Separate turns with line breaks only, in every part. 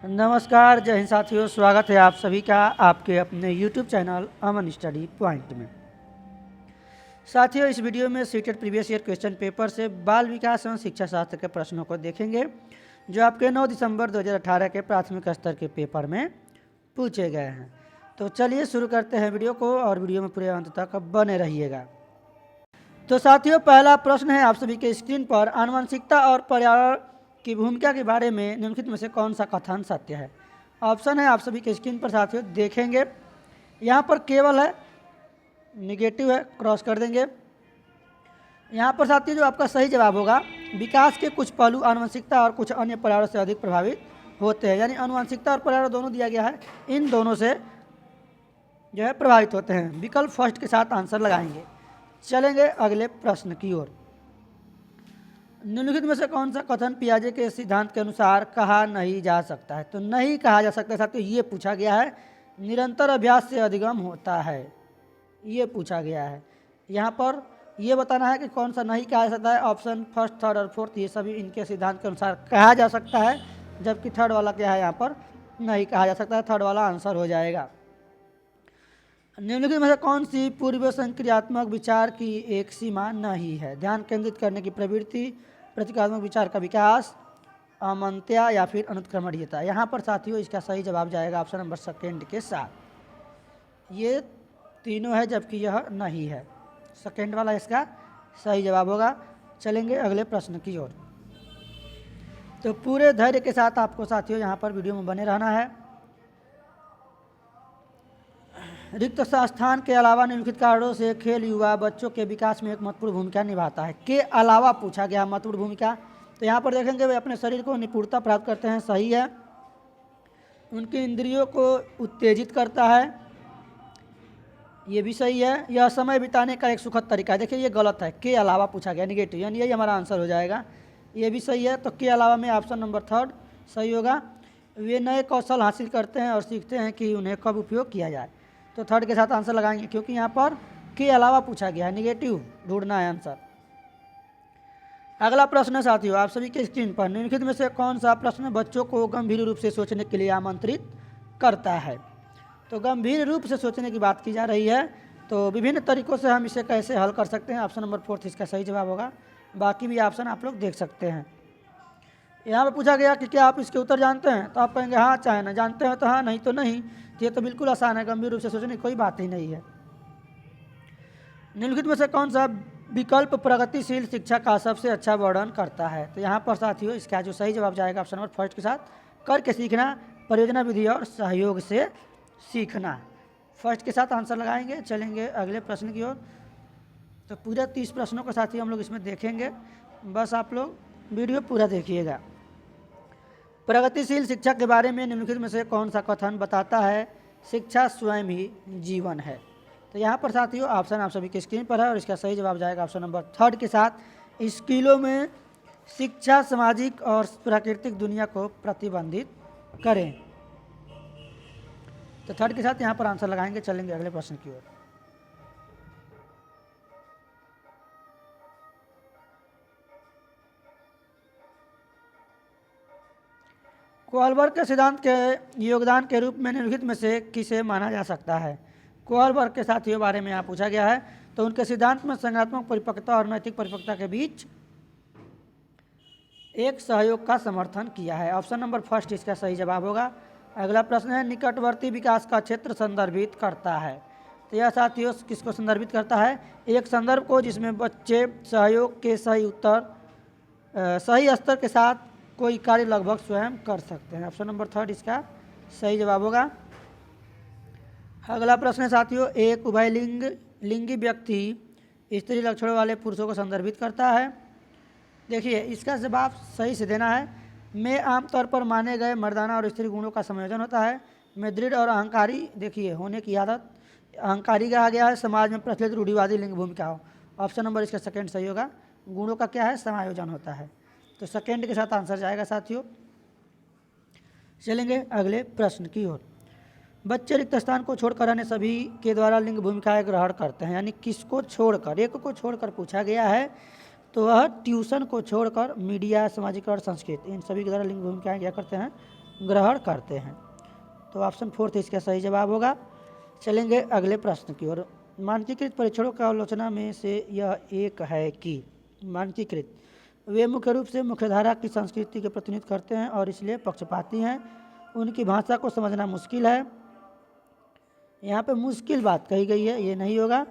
नमस्कार, जय हिंद साथियों। स्वागत है आप सभी का आपके अपने YouTube चैनल अमन स्टडी पॉइंट में। साथियों, इस वीडियो में CTET previous year question paper से बाल विकास एवं शिक्षा शास्त्र के प्रश्नों को देखेंगे जो आपके 9 दिसंबर 2018 के प्राथमिक स्तर के पेपर में पूछे गए हैं। तो चलिए शुरू करते हैं वीडियो को और वीडियो में पूरे अंत तक बने रहिएगा। तो साथियों, पहला प्रश्न है आप सभी के स्क्रीन पर। आनुवंशिकता और पर्यावरण की भूमिका के बारे में निम्नलिखित में से कौन सा कथन सत्य है? ऑप्शन है आप सभी के स्क्रीन पर साथियों देखेंगे। यहाँ पर केवल है, निगेटिव है, क्रॉस कर देंगे। यहाँ पर साथियों जो आपका सही जवाब होगा, विकास के कुछ पहलू आनुवंशिकता और कुछ अन्य पर्यावरण से अधिक प्रभावित होते हैं। यानी आनुवंशिकता और पर्यावरण दोनों दिया गया है, इन दोनों से जो है प्रभावित होते हैं। विकल्प फर्स्ट के साथ आंसर लगाएंगे। चलेंगे अगले प्रश्न की ओर। निम्नलिखित में से कौन सा कथन पियाजे के सिद्धांत के अनुसार कहा नहीं जा सकता है? तो नहीं कहा जा सकता साथियों, ये पूछा गया है। निरंतर अभ्यास से अधिगम होता है, ये पूछा गया है। यहाँ पर ये बताना है कि कौन सा नहीं कहा जा सकता है। ऑप्शन फर्स्ट, थर्ड और फोर्थ ये सभी इनके सिद्धांत के अनुसार कहा जा सकता है, जबकि थर्ड वाला क्या है, यहाँ पर नहीं कहा जा सकता है। थर्ड वाला आंसर हो जाएगा। निम्नलिखित में से कौन सी पूर्व संक्रियात्मक विचार की एक सीमा नहीं है? ध्यान केंद्रित करने की प्रवृत्ति, प्रतीकात्मक विचार का विकास, अमंत्या या फिर अनुत्क्रमणीयता। यहाँ पर साथियों इसका सही जवाब जाएगा ऑप्शन नंबर सेकेंड के साथ। ये तीनों है जबकि यह नहीं है। सेकेंड वाला इसका सही जवाब होगा। चलेंगे अगले प्रश्न की ओर। तो पूरे धैर्य के साथ आपको साथियों यहाँ पर वीडियो में बने रहना है। रिक्त स्थान के अलावा निम्नलिखित कारणों से खेल युवा बच्चों के विकास में एक महत्वपूर्ण भूमिका निभाता है। के अलावा पूछा गया महत्वपूर्ण भूमिका। तो यहाँ पर देखेंगे वे अपने शरीर को निपुणता प्राप्त करते हैं, सही है। उनकी इंद्रियों को उत्तेजित करता है, ये भी सही है। यह समय बिताने का एक सुखद तरीका है, देखिए ये गलत है। के अलावा पूछा गया, निगेटिव, यानी यही हमारा आंसर हो जाएगा। ये भी सही है। तो के अलावा में ऑप्शन नंबर थर्ड सही होगा। वे नए कौशल हासिल करते हैं और सीखते हैं कि उन्हें कब उपयोग किया जाए। तो थर्ड के साथ आंसर लगाएंगे, क्योंकि यहाँ पर के अलावा पूछा गया है, निगेटिव ढूंढना है आंसर। अगला प्रश्न है साथियों आप सभी के स्क्रीन पर। निम्नलिखित में से कौन सा प्रश्न बच्चों को गंभीर रूप से सोचने के लिए आमंत्रित करता है? तो गंभीर रूप से सोचने की बात की जा रही है, तो विभिन्न तरीकों से हम इसे कैसे हल कर सकते हैं। ऑप्शन नंबर फोर्थ इसका सही जवाब होगा। बाकी भी ऑप्शन आप लोग देख सकते हैं। यहाँ पर पूछा गया कि क्या आप इसके उत्तर जानते हैं? तो आप कहेंगे हाँ, चाहे ना जानते हैं तो हाँ, नहीं तो नहीं। ये तो बिल्कुल आसान है, गंभीर रूप से सोचने की कोई बात ही नहीं है। निम्नलिखित में से कौन सा विकल्प प्रगतिशील शिक्षा का सबसे अच्छा वर्णन करता है? तो यहाँ पर साथियों इसका जो सही जवाब जाएगा ऑप्शन नंबर फर्स्ट के साथ, करके सीखना, परियोजना विधि और सहयोग से सीखना। फर्स्ट के साथ आंसर लगाएंगे। चलेंगे अगले प्रश्न की ओर। तो पूरे 30 प्रश्नों को साथियों हम लोग इसमें देखेंगे, बस आप लोग वीडियो पूरा देखिएगा। प्रगतिशील शिक्षा के बारे में निम्नलिखित में से कौन सा कथन बताता है शिक्षा स्वयं ही जीवन है? तो यहाँ पर साथियों ऑप्शन आप सभी की स्क्रीन पर है और इसका सही जवाब जाएगा ऑप्शन नंबर थर्ड के साथ। स्किलों में शिक्षा सामाजिक और प्राकृतिक दुनिया को प्रतिबंधित करें। तो थर्ड के साथ यहाँ पर आंसर लगाएंगे। चलेंगे अगले प्रश्न की ओर। कोहलबर्ग के सिद्धांत के योगदान के रूप में निम्नलिखित में से किसे माना जा सकता है? कोहलबर्ग के साथियों बारे में यहाँ पूछा गया है। तो उनके सिद्धांत में संज्ञानात्मक परिपक्वता और नैतिक परिपक्वता के बीच एक सहयोग का समर्थन किया है। ऑप्शन नंबर फर्स्ट इसका सही जवाब होगा। अगला प्रश्न है निकटवर्ती विकास का क्षेत्र संदर्भित करता है। तो यह साथियों किसको संदर्भित करता है? एक संदर्भ को जिसमें बच्चे सहयोग के सही स्तर के साथ कोई कार्य लगभग स्वयं कर सकते हैं। ऑप्शन नंबर थर्ड इसका सही जवाब होगा। अगला प्रश्न है साथियों एक लिंगी व्यक्ति स्त्री लक्षणों वाले पुरुषों को संदर्भित करता है। देखिए इसका जवाब सही से देना है। में आमतौर पर माने गए मर्दाना और स्त्री गुणों का संयोजन होता है। में दृढ़ और अहंकारी देखिए होने की आदत, अहंकारी कहा गया है। समाज में प्रचलित रूढ़िवादी लिंग भूमिका हो। ऑप्शन नंबर इसका सेकंड सही होगा। गुणों का क्या है? समायोजन होता है। तो सेकंड के साथ आंसर जाएगा साथियों। चलेंगे अगले प्रश्न की ओर। बच्चे रिक्त स्थान को छोड़कर अन्य सभी के द्वारा लिंग भूमिकाएं ग्रहण करते हैं। यानी किसको छोड़कर? एक को छोड़कर पूछा गया है। तो वह ट्यूशन को छोड़कर मीडिया, सामाजिक और संस्कृत, इन सभी के द्वारा लिंग भूमिकाएं क्या करते हैं? ग्रहण करते हैं। तो ऑप्शन 4 इसका सही जवाब होगा। चलेंगे अगले प्रश्न की ओर। मानकीकृत परीक्षणों का आलोचना में से यह एक है कि मानकीकृत वे मुख्य रूप से मुख्यधारा की संस्कृति के प्रतिनिधित्व करते हैं और इसलिए पक्षपाती हैं। उनकी भाषा को समझना मुश्किल है। यहाँ पे मुश्किल बात कही गई है, ये नहीं होगा।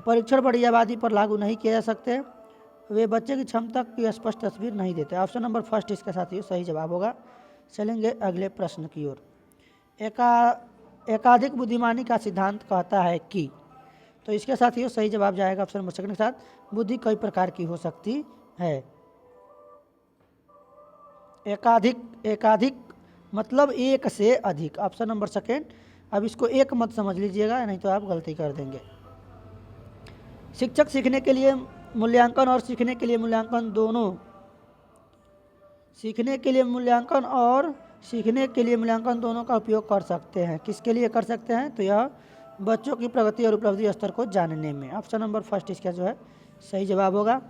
परीक्षण बड़ी आबादी पर लागू नहीं किए जा सकते। वे बच्चे की क्षमता की स्पष्ट तस्वीर नहीं देते। ऑप्शन नंबर फर्स्ट इसका साथियों सही जवाब होगा। चलेंगे अगले प्रश्न की ओर। एकाधिक बुद्धिमानी का सिद्धांत कहता है कि, तो इसके साथियों सही जवाब जाएगा ऑप्शन नंबर सेकंड के साथ। बुद्धि कई प्रकार की हो सकती है। एकाधिक मतलब एक से अधिक, ऑप्शन नंबर सेकंड। अब इसको एक मत समझ लीजिएगा, नहीं तो आप गलती कर देंगे। शिक्षक सीखने के लिए मूल्यांकन और सीखने के लिए मूल्यांकन दोनों, सीखने के लिए मूल्यांकन और सीखने के लिए मूल्यांकन दोनों का उपयोग कर सकते हैं। किसके लिए कर सकते हैं? तो यह बच्चों की प्रगति और उपलब्धि स्तर को जानने में। ऑप्शन नंबर फर्स्ट इसका जो है सही जवाब होगा।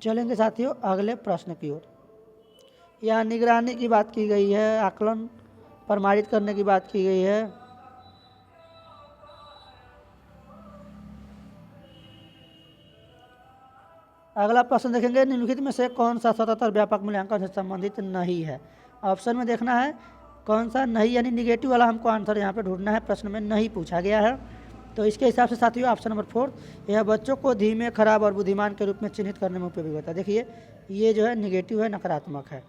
चलेंगे साथियों अगले प्रश्न की ओर। यहाँ निगरानी की बात की गई है, आकलन प्रमाणित करने की बात की गई है। अगला प्रश्न देखेंगे, निम्नलिखित में से कौन सा स्वतंत्र व्यापक मूल्यांकन से संबंधित नहीं है? ऑप्शन में देखना है कौन सा नहीं, यानी निगेटिव वाला हमको आंसर यहाँ पे ढूंढना है। प्रश्न में नहीं पूछा गया है, तो इसके हिसाब से साथियों ऑप्शन नंबर 4 यह बच्चों को धीमे, खराब और बुद्धिमान के रूप में चिन्हित करने में उपयोगी होता है। देखिए ये जो है निगेटिव है, नकारात्मक है।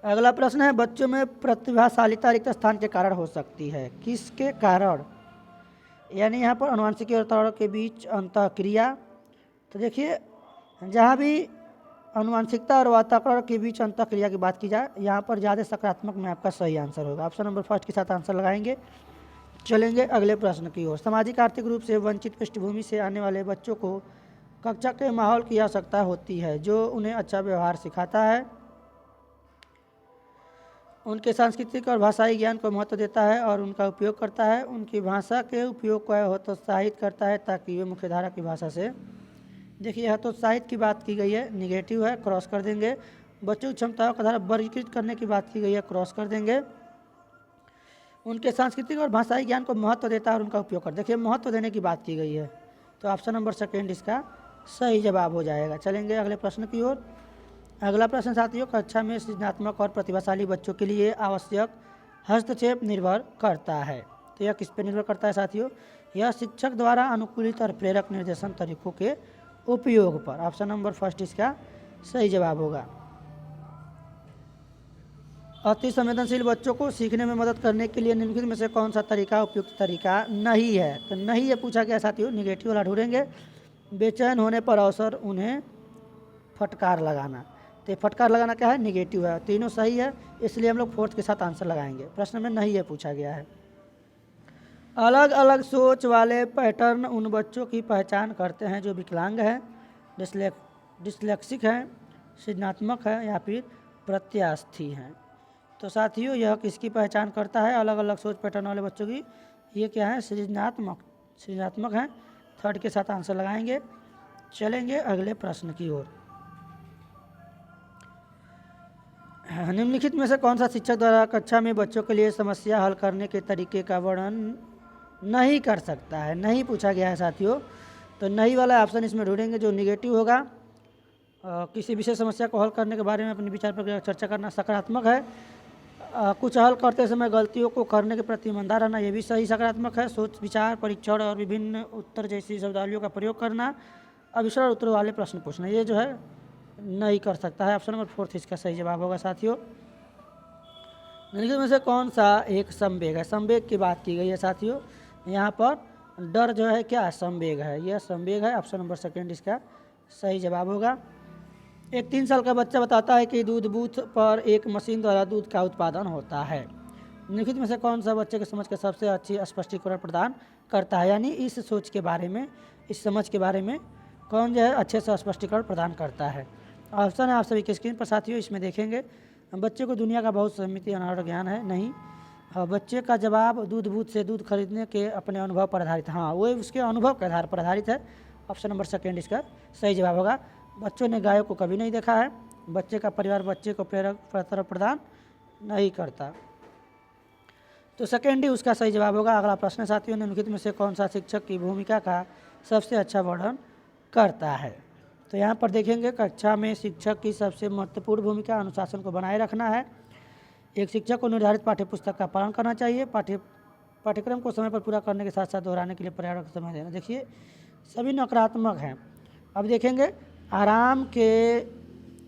अगला प्रश्न है, बच्चों में प्रतिभाशालिता रिक्त स्थान के कारण हो सकती है। किसके कारण? यानी यहाँ पर अनुवांशिकी और वातावरण के बीच अंतःक्रिया। तो देखिए जहाँ भी अनुवांशिकता और वातावरण के बीच अंतःक्रिया की बात की जाए, यहाँ पर ज़्यादा सकारात्मक में आपका सही आंसर होगा। ऑप्शन नंबर फर्स्ट के साथ आंसर लगाएंगे। चलेंगे अगले प्रश्न की ओर। सामाजिक आर्थिक रूप से वंचित पृष्ठभूमि से आने वाले बच्चों को कक्षा के माहौल की आवश्यकता होती है जो उन्हें अच्छा व्यवहार सिखाता है, उनके सांस्कृतिक और भाषाई ज्ञान को महत्व देता है और उनका उपयोग करता है, उनकी भाषा के उपयोग को हतोत्साहित करता है ताकि वे मुख्यधारा की भाषा से। देखिए हतोत्साहित की बात की गई है, निगेटिव है, क्रॉस कर देंगे। बच्चों की क्षमताओं का धारा वर्गीकृत करने की बात की गई है, क्रॉस कर देंगे। उनके सांस्कृतिक और भाषाई ज्ञान को महत्व देता है और उनका उपयोग कर, देखिए महत्व देने की बात की गई है, तो ऑप्शन नंबर सेकेंड इसका सही जवाब हो जाएगा। चलेंगे अगले प्रश्न की ओर। अगला प्रश्न साथियों, कक्षा में सृजनात्मक और प्रतिभाशाली बच्चों के लिए आवश्यक हस्तक्षेप निर्भर करता है। तो यह किस पे निर्भर करता है साथियों? यह शिक्षक द्वारा अनुकूलित और प्रेरक निर्देशन तरीकों के उपयोग पर। ऑप्शन नंबर फर्स्ट इसका सही जवाब होगा। अति संवेदनशील बच्चों को सीखने में मदद करने के लिए निम्नलिखित में से कौन सा तरीका उपयुक्त तरीका नहीं है? तो नहीं ये पूछा गया साथियों, निगेटिव वाला ढूंढेंगे। बेचैन होने पर अवसर उन्हें फटकार लगाना, तो फटकार लगाना क्या है? निगेटिव है। तीनों सही है, इसलिए हम लोग फोर्थ के साथ आंसर लगाएंगे। प्रश्न में नहीं ये पूछा गया है। अलग अलग सोच वाले पैटर्न उन बच्चों की पहचान करते हैं जो विकलांग हैं, डिस्लेक्सिक हैं, सृजनात्मक है या फिर प्रत्यास्थी हैं। तो साथियों यह किसकी पहचान करता है? अलग अलग सोच पैटर्न वाले बच्चों की। ये क्या है? सृजनात्मक हैं। थर्ड के साथ आंसर लगाएंगे। चलेंगे अगले प्रश्न की ओर। निम्नलिखित में से कौन सा शिक्षक द्वारा कक्षा में बच्चों के लिए समस्या हल करने के तरीके का वर्णन नहीं कर सकता है? नहीं पूछा गया है साथियों, तो नहीं वाला ऑप्शन इसमें ढूंढेंगे जो निगेटिव होगा। किसी विशेष समस्या को हल करने के बारे में अपने विचार पर चर्चा करना सकारात्मक है। कुछ हल करते समय गलतियों को करने के प्रति ईमानदार रहना, ये भी सही सकारात्मक है। सोच विचार परीक्षण और विभिन्न उत्तर जैसी शब्दावलियों का प्रयोग करना, अविश्वास उत्तरों वाले प्रश्न पूछना, ये जो है नहीं कर सकता है। ऑप्शन नंबर फोर्थ इसका सही जवाब होगा साथियों। निम्नलिखित में से कौन सा एक संवेग है? संवेग की बात की गई है साथियों। यहाँ पर डर जो है क्या? संवेग है, यह संवेग है। ऑप्शन नंबर सेकेंड इसका सही जवाब होगा। एक 3 साल का बच्चा बताता है कि दूध बूथ पर एक मशीन द्वारा दूध का उत्पादन होता है। निम्नलिखित में से कौन सा बच्चे की समझ के सबसे अच्छी स्पष्टीकरण प्रदान करता है? यानी इस सोच के बारे में, इस समझ के बारे में कौन जो है अच्छे से स्पष्टीकरण प्रदान करता है? ऑप्शन है आप सभी की स्क्रीन पर साथियों, इसमें देखेंगे। बच्चे को दुनिया का बहुत सीमित अनावरण ज्ञान है, नहीं। बच्चे का जवाब दूध बूथ से दूध खरीदने के अपने अनुभव पर आधारित, हाँ वो उसके अनुभव के आधार पर आधारित है। ऑप्शन नंबर सेकेंड इसका सही जवाब होगा। बच्चों ने गायों को कभी नहीं देखा है, बच्चे का परिवार बच्चे को प्रेरक प्रतर प्रदान नहीं करता। तो सेकेंड ही उसका सही जवाब होगा। अगला प्रश्न साथियों, निम्नलिखित में से कौन सा शिक्षक की भूमिका का सबसे अच्छा वर्णन करता है। तो यहाँ पर देखेंगे कक्षा में शिक्षक की सबसे महत्वपूर्ण भूमिका अनुशासन को बनाए रखना है। एक शिक्षक को निर्धारित पाठ्यपुस्तक का पालन करना चाहिए। पाठ्यक्रम को समय पर पूरा करने के साथ साथ दोहराने के लिए पर्याप्त समय देना। देखिए सभी नकारात्मक हैं। अब देखेंगे आराम के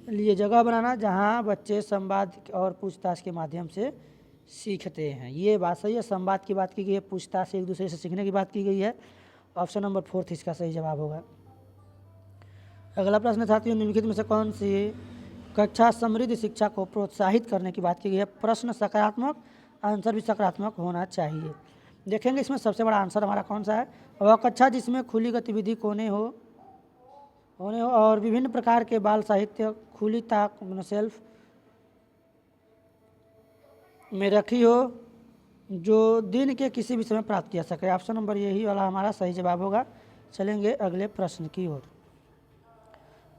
लिए जगह बनाना, जहाँ बच्चे संवाद और पूछताछ के माध्यम से सीखते हैं। ये बात सही है, संवाद की बात की गई है, पूछताछ से एक दूसरे से सीखने की बात की गई है। ऑप्शन नंबर 4 इसका सही जवाब होगा। अगला प्रश्न साथियों, निम्नलिखित में से कौन सी कक्षा समृद्ध शिक्षा को प्रोत्साहित करने की बात की गई है। प्रश्न सकारात्मक, आंसर भी सकारात्मक होना चाहिए। देखेंगे इसमें सबसे बड़ा आंसर हमारा कौन सा है। वह कक्षा जिसमें खुली गतिविधि कोने हो और विभिन्न प्रकार के बाल साहित्य खुली ताक सेल्फ में रखी हो, जो दिन के किसी भी समय प्राप्त किया सके। ऑप्शन नंबर यही वाला हमारा सही जवाब होगा। चलेंगे अगले प्रश्न की ओर।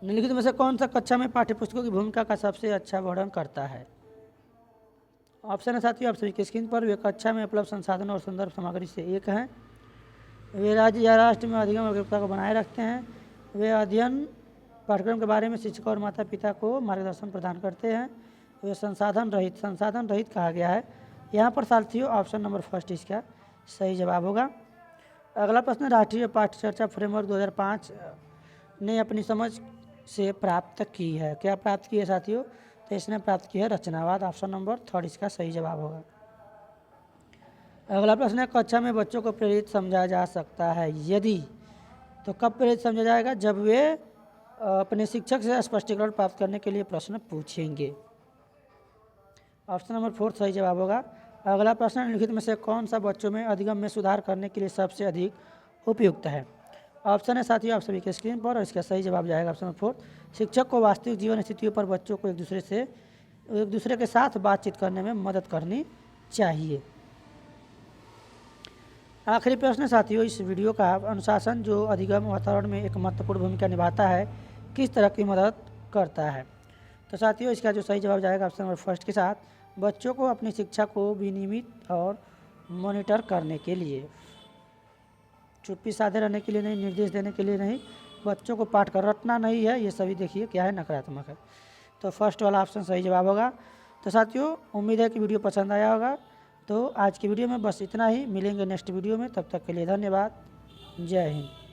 निम्नलिखित में से कौन सा कक्षा में पाठ्यपुस्तकों की भूमिका का सबसे अच्छा वर्णन करता है। ऑप्शन है साथियों आप सभी की स्क्रीन पर। वे कक्षा में उपलब्ध संसाधनों और संदर्भ सामग्री से एक हैं। वे राज्य या राष्ट्र में अधिगम और गंभीरता को बनाए रखते हैं। वे अध्ययन पाठ्यक्रम के बारे में शिक्षक और माता पिता को मार्गदर्शन प्रदान करते हैं। वे संसाधन रहित कहा गया है। यहाँ पर साथियों ऑप्शन नंबर फर्स्ट इसका सही जवाब होगा। अगला प्रश्न, राष्ट्रीय पाठ्य चर्चा फ्रेमवर्क 2005 ने अपनी समझ से प्राप्त की है। क्या प्राप्त की है साथियों। तो इसने प्राप्त की है रचनावाद। ऑप्शन नंबर 3 इसका सही जवाब होगा। अगला प्रश्न है, कक्षा में बच्चों को प्रेरित समझा जा सकता है यदि। तो कब प्रेरित समझा जाएगा, जब वे अपने शिक्षक से स्पष्टीकरण प्राप्त करने के लिए प्रश्न पूछेंगे। ऑप्शन नंबर 4 सही जवाब होगा। अगला प्रश्न, निम्नलिखित में से कौन सा बच्चों में अधिगम में सुधार करने के लिए सबसे अधिक उपयुक्त है। ऑप्शन है साथियों आप सभी के स्क्रीन पर और इसका सही जवाब जाएगा ऑप्शन नंबर 4। शिक्षक को वास्तविक जीवन स्थितियों पर बच्चों को एक दूसरे के साथ बातचीत करने में मदद करनी चाहिए। आखिरी प्रश्न साथियों इस वीडियो का, अनुशासन जो अधिगम वातावरण में एक महत्वपूर्ण भूमिका निभाता है किस तरह की मदद करता है। तो साथियों इसका जो सही जवाब जाएगा ऑप्शन नंबर फर्स्ट के साथ, बच्चों को अपनी शिक्षा को विनियमित और मॉनिटर करने के लिए, चुप्पी साधे रहने के लिए नहीं, निर्देश देने के लिए नहीं, बच्चों को पाठ कर रटना नहीं है। ये सभी देखिए क्या है, नकारात्मक है। तो फर्स्ट वाला ऑप्शन सही जवाब होगा। तो साथियों उम्मीद है कि वीडियो पसंद आया होगा। तो आज की वीडियो में बस इतना ही, मिलेंगे नेक्स्ट वीडियो में। तब तक के लिए धन्यवाद। जय हिंद।